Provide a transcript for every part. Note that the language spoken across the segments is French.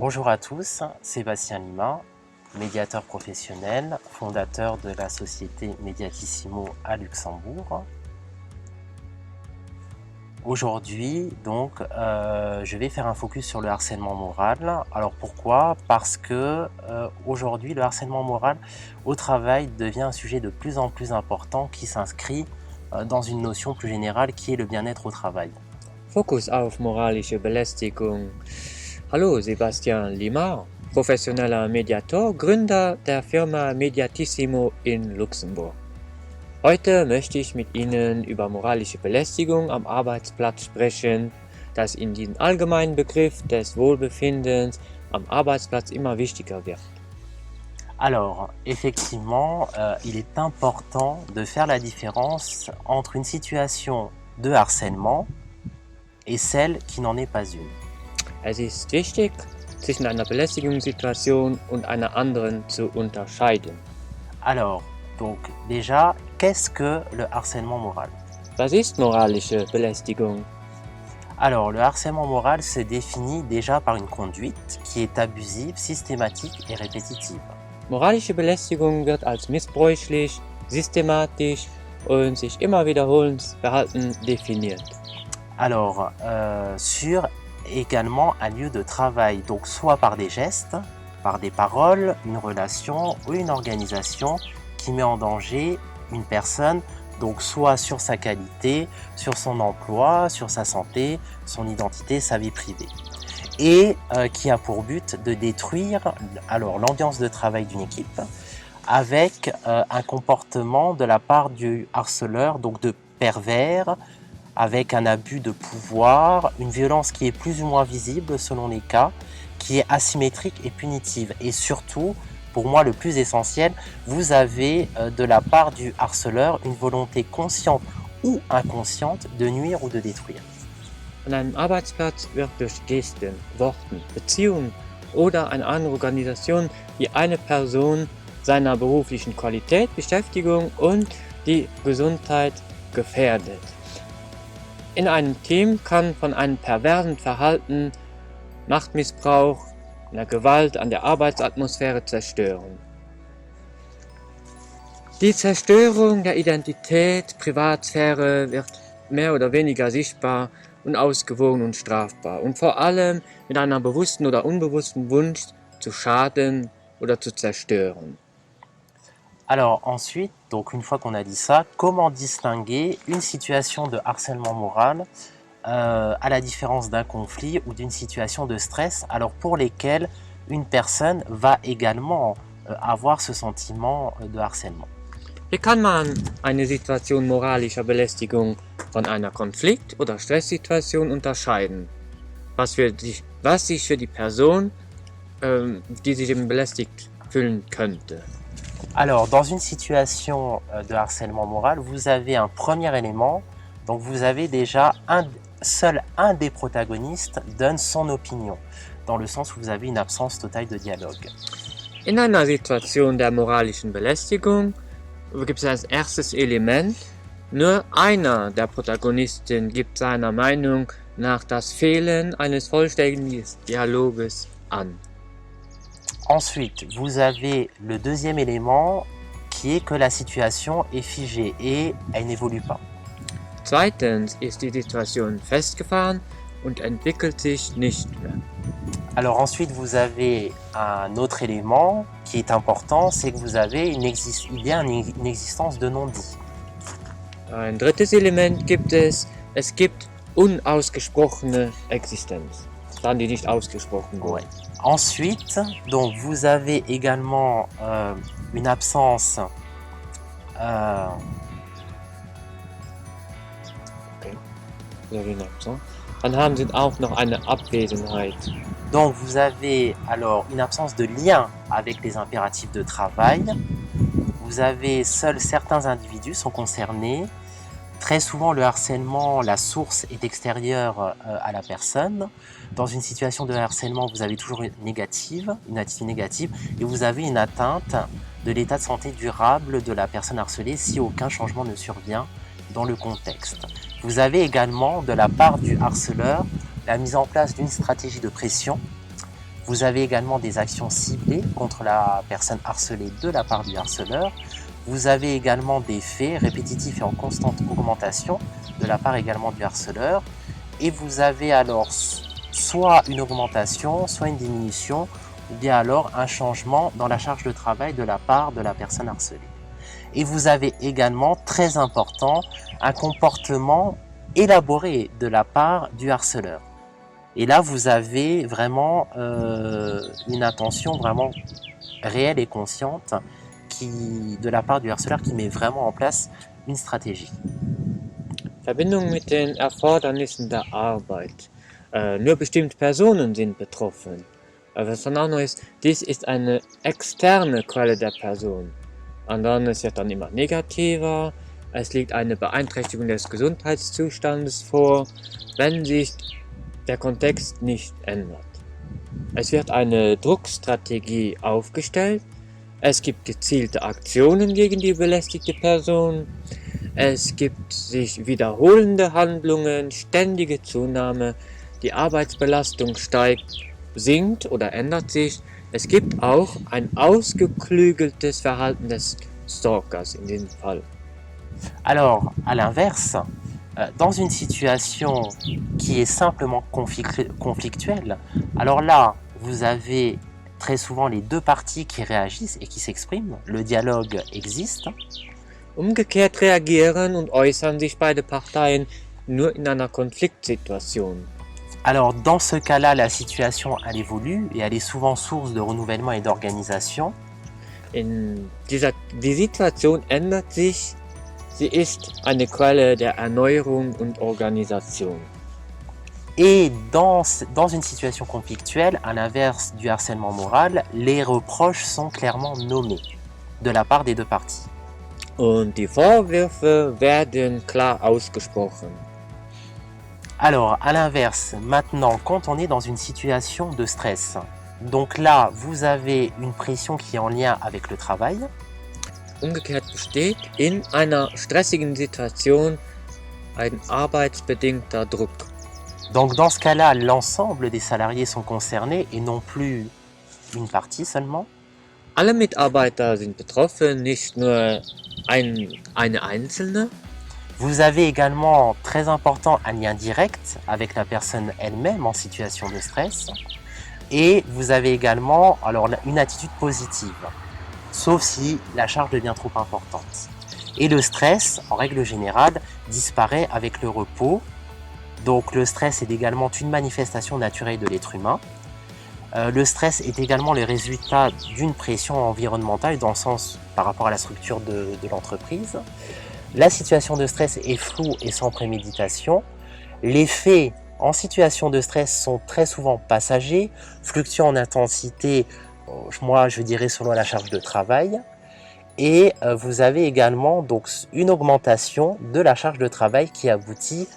Bonjour à tous, Sébastien Lima, médiateur professionnel, fondateur de la société Mediatissimo à Luxembourg. Aujourd'hui, je vais faire un focus sur le harcèlement moral. Alors pourquoi? Parce que aujourd'hui, le harcèlement moral au travail devient un sujet de plus en plus important qui s'inscrit dans une notion plus générale qui est le bien-être au travail. Fokus auf moralische Belästigung. Hallo, Sebastian Lima, professioneller Mediator, Gründer der Firma Mediatissimo in Luxemburg. Heute möchte ich mit Ihnen über moralische Belästigung am Arbeitsplatz sprechen, das in diesem allgemeinen Begriff des Wohlbefindens am Arbeitsplatz immer wichtiger wird. Alors, effectivement, il est important de faire la différence entre une situation de harcèlement et celle qui n'en est pas une. Es ist wichtig, zwischen einer Belästigungssituation und einer anderen zu unterscheiden. Alors, déjà, qu'est-ce que le harcèlement moral? Was ist moralische Belästigung? Alors, le harcèlement moral se définit déjà par une conduite qui est abusive, systématique et répétitive. Moralische Belästigung wird als missbräuchlich, systematisch und sich immer wiederholendes Verhalten definiert. Alors, sur également un lieu de travail, donc soit par des gestes, par des paroles, une relation ou une organisation qui met en danger une personne, donc soit sur sa qualité, sur son emploi, sur sa santé, son identité, sa vie privée. Et qui a pour but de détruire alors l'ambiance de travail d'une équipe avec un comportement de la part du harceleur, donc de pervers, avec un abus de pouvoir, une violence qui est plus ou moins visible selon les cas, qui est asymétrique et punitive. Et surtout, pour moi le plus essentiel, vous avez de la part du harceleur une volonté consciente ou inconsciente de nuire ou de détruire. An einem Arbeitsplatz wird durch Gesten, Worten, Beziehungen oder eine andere Organisation die eine Person seiner beruflichen Qualität, Beschäftigung und die Gesundheit gefährdet. In einem Team kann von einem perversen Verhalten, Machtmissbrauch, einer Gewalt an der Arbeitsatmosphäre zerstören. Die Zerstörung der Identität, Privatsphäre wird mehr oder weniger sichtbar und ausgewogen und strafbar und vor allem mit einer bewussten oder unbewussten Wunsch zu schaden oder zu zerstören. Alors ensuite, donc une fois qu'on a dit ça, comment distinguer une situation de harcèlement moral à la différence d'un conflit ou d'une situation de stress, alors pour lesquelles une personne va également avoir ce sentiment de harcèlement. Wie kann man eine Situation moralischer Belästigung von einer Konflikt- oder Stresssituation unterscheiden? Was sich für die Person, die sich eben belästigt fühlen könnte? Alors, dans une situation de harcèlement moral, vous avez un premier élément, donc vous avez déjà seul un des protagonistes donne son opinion, dans le sens où vous avez une absence totale de dialogue. In einer Situation der moralischen Belästigung gibt es als erstes Element, nur einer der Protagonisten gibt seiner Meinung nach das Fehlen eines vollständigen Dialoges an. Ensuite, vous avez le deuxième élément qui est que la situation est figée et elle n'évolue pas. Zweitens ist die Situation festgefahren und entwickelt sich nicht mehr. Alors ensuite, vous avez un autre élément qui est important, c'est que vous avez une existence de non-dit. Ein drittes Element gibt es gibt unausgesprochene Existenz, Sachen, die nicht ausgesprochen wurden. Ouais. Ensuite, donc vous avez également une absence Dann haben Sie auch noch eine Abwesenheit. Donc vous avez alors une absence de lien avec les impératifs de travail. Vous avez seuls certains individus sont concernés. Très souvent, le harcèlement, la source est extérieure à la personne. Dans une situation de harcèlement, vous avez toujours une attitude négative, et vous avez une atteinte de l'état de santé durable de la personne harcelée si aucun changement ne survient dans le contexte. Vous avez également, de la part du harceleur, la mise en place d'une stratégie de pression Vous avez également des actions ciblées contre la personne harcelée de la part du harceleur. Vous avez également des faits répétitifs et en constante augmentation de la part également du harceleur. Et vous avez alors soit une augmentation, soit une diminution, ou bien alors un changement dans la charge de travail de la part de la personne harcelée. Et vous avez également, très important, un comportement élaboré de la part du harceleur. Et là, vous avez vraiment une intention vraiment réelle et consciente de la part du harceleur qui met vraiment en place une stratégie. Verbindung mit den Erfordernissen der Arbeit. Nur bestimmte Personen sind betroffen. Was dann auch noch ist, dies ist eine externe Quelle der Person. Und dann ist es dann immer negativer. Es liegt eine Beeinträchtigung des Gesundheitszustandes vor, wenn sich der Kontext nicht ändert. Es wird eine Druckstrategie aufgestellt. Es gibt gezielte Aktionen gegen die belästigte Person. Es gibt sich wiederholende Handlungen, ständige Zunahme. Die Arbeitsbelastung steigt, sinkt oder ändert sich. Es gibt auch ein ausgeklügeltes Verhalten des Stalkers in diesem Fall. Alors, à l'inverse, dans une situation qui est simplement conflictuelle, alors là, vous avez très souvent les deux parties qui réagissent et qui s'expriment. Le dialogue existe. Umgekehrt reagieren und äußern sich beide Parteien nur in einer Konfliktsituation. Alors, dans ce cas-là, la situation, elle évolue et elle est souvent source de renouvellement et d'organisation. Die Situation ändert sich. Sie ist eine Quelle der Erneuerung und Organisation. Et dans une situation conflictuelle, à l'inverse du harcèlement moral, les reproches sont clairement nommés de la part des deux parties. Und die Vorwürfe werden klar ausgesprochen. Alors, à l'inverse, maintenant, quand on est dans une situation de stress, donc là, vous avez une pression qui est en lien avec le travail. Umgekehrt besteht in einer stressigen Situation ein arbeitsbedingter Druck. Donc dans ce cas-là, l'ensemble des salariés sont concernés et non plus une partie seulement. Alle Mitarbeiter sind betroffen, nicht nur eine einzelne. Vous avez également, très important, un lien direct avec la personne elle-même en situation de stress. Et vous avez également alors, une attitude positive, sauf si la charge devient trop importante. Et le stress, en règle générale, disparaît avec le repos. Donc le stress est également une manifestation naturelle de l'être humain. Le stress est également le résultat d'une pression environnementale dans le sens par rapport à la structure de l'entreprise. La situation de stress est floue et sans préméditation. Les faits en situation de stress sont très souvent passagers, fluctuant en intensité, moi je dirais selon la charge de travail. Et vous avez également donc, une augmentation de la charge de travail qui aboutit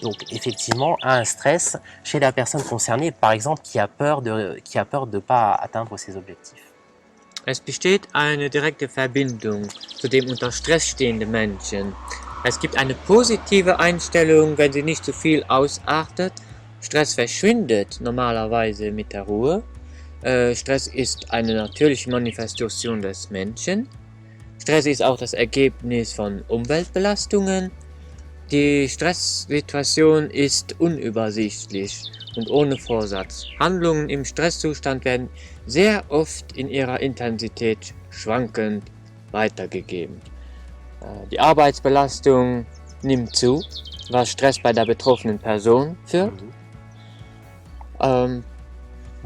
donc effectivement à un stress chez la personne concernée, par exemple qui a peur de ne pas atteindre ses objectifs. Es besteht eine direkte Verbindung zu dem unter Stress stehenden Menschen. Es gibt eine positive Einstellung, wenn sie nicht zu viel ausartet. Stress verschwindet normalerweise mit der Ruhe. Stress ist eine natürliche Manifestation des Menschen. Stress ist auch das Ergebnis von Umweltbelastungen. Die Stresssituation ist unübersichtlich und ohne Vorsatz. Handlungen im Stresszustand werden sehr oft in ihrer Intensität schwankend weitergegeben. Die Arbeitsbelastung nimmt zu, was Stress bei der betroffenen Person führt.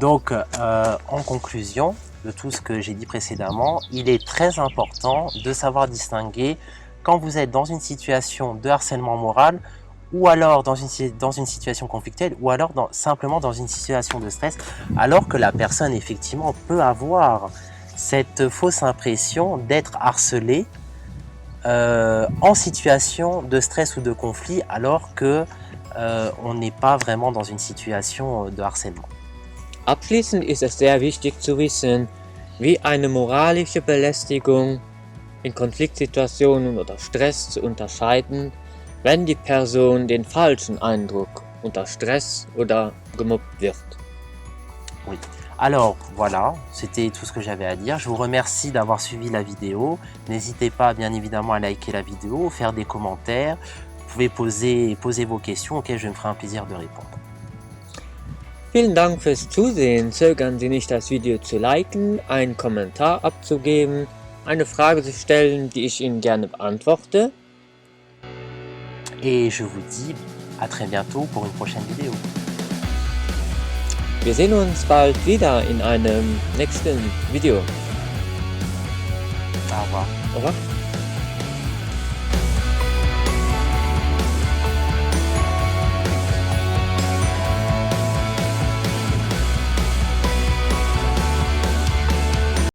Donc, en conclusion de tout ce que j'ai dit précédemment, il est très important de savoir distinguer quand vous êtes dans une situation de harcèlement moral ou alors dans une situation conflictuelle ou alors simplement dans une situation de stress, alors que la personne effectivement peut avoir cette fausse impression d'être harcelée en situation de stress ou de conflit alors que on n'est pas vraiment dans une situation de harcèlement. Abschließend ist es sehr wichtig zu wissen, wie eine moralische Belästigung in Konfliktsituationen oder Stress zu unterscheiden, wenn die Person den falschen Eindruck unter Stress oder gemobbt wird. Oui. Alors voilà, c'était tout ce que j'avais à dire. Je vous remercie d'avoir suivi la vidéo. N'hésitez pas bien évidemment à liker la vidéo, faire des commentaires. Vous pouvez poser vos questions auxquelles je me ferai un plaisir de répondre. Vielen Dank fürs Zusehen. Zögern Sie nicht, das Video zu liken, einen Kommentar abzugeben, eine Frage zu stellen, die ich Ihnen gerne beantworte. Et je vous dis à très bientôt pour une prochaine vidéo. Wir sehen uns bald wieder in einem nächsten Video. Au revoir. Au revoir.